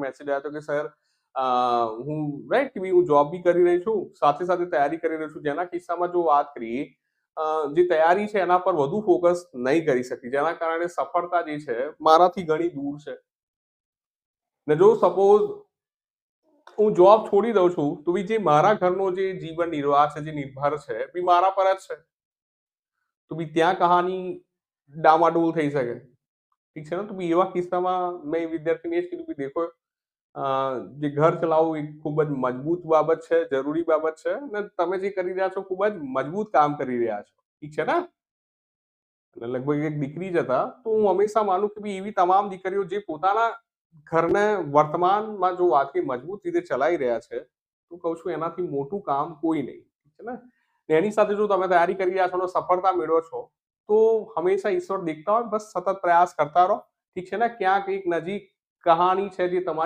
Message આવ્યો હતો કે સર હું રાઈટ કે હું જોબ બી કરી રહી છું, સાથે સાથે તૈયારી કરી રહી છું, જેના કિસ્સામાં જો વાત કરીએ જે તૈયારી છે એના પર વધુ ફોકસ નહીં કરી શકી, જેના કારણે સફળતા જે છે મારાથી ઘણી દૂર છે. ને જો સપોઝ હું જોબ છોડી દઉં છું તો બી જે મારા ઘરનો જે જીવન નિર્વાહ છે, જે નિર્ભર છે, બી મારા પર જ છે. તો બી ત્યાં કહાની ડામાડોલ થઈ શકે. ઠીક છે ને? તો બી એવા કિસ્સામાં મેં વિદ્યાર્થીને એ જ કીધું કે દેખો જે ઘર ચલાવવું એ ખૂબ જ મજબૂત બાબત છે, જરૂરી બાબત છે, અને તમે જે કરી રહ્યા છો ખૂબ જ મજબૂત કામ કરી રહ્યા છો. ઠીક છે ને? અને લગભગ એક દીકરી જ હતા, તો હું હંમેશા માનું કે ભઈ એવી તમામ દીકરીઓ જે પોતાના ઘરને વર્તમાનમાં જો વાત કરીએ મજબૂત રીતે ચલાવી રહ્યા છે, તો કહું છું એનાથી મોટું કામ કોઈ નહીં. ઠીક છે ને? ને એની સાથે જો તમે તૈયારી કરી રહ્યા છો અને સફળતા મેળવો છો, તો હંમેશા ઈશ્વર દેખતા હોય, બસ સતત પ્રયાસ કરતા રહો. ઠીક છે ને? ક્યાંક એક નજીક કહાની છે જે તમારી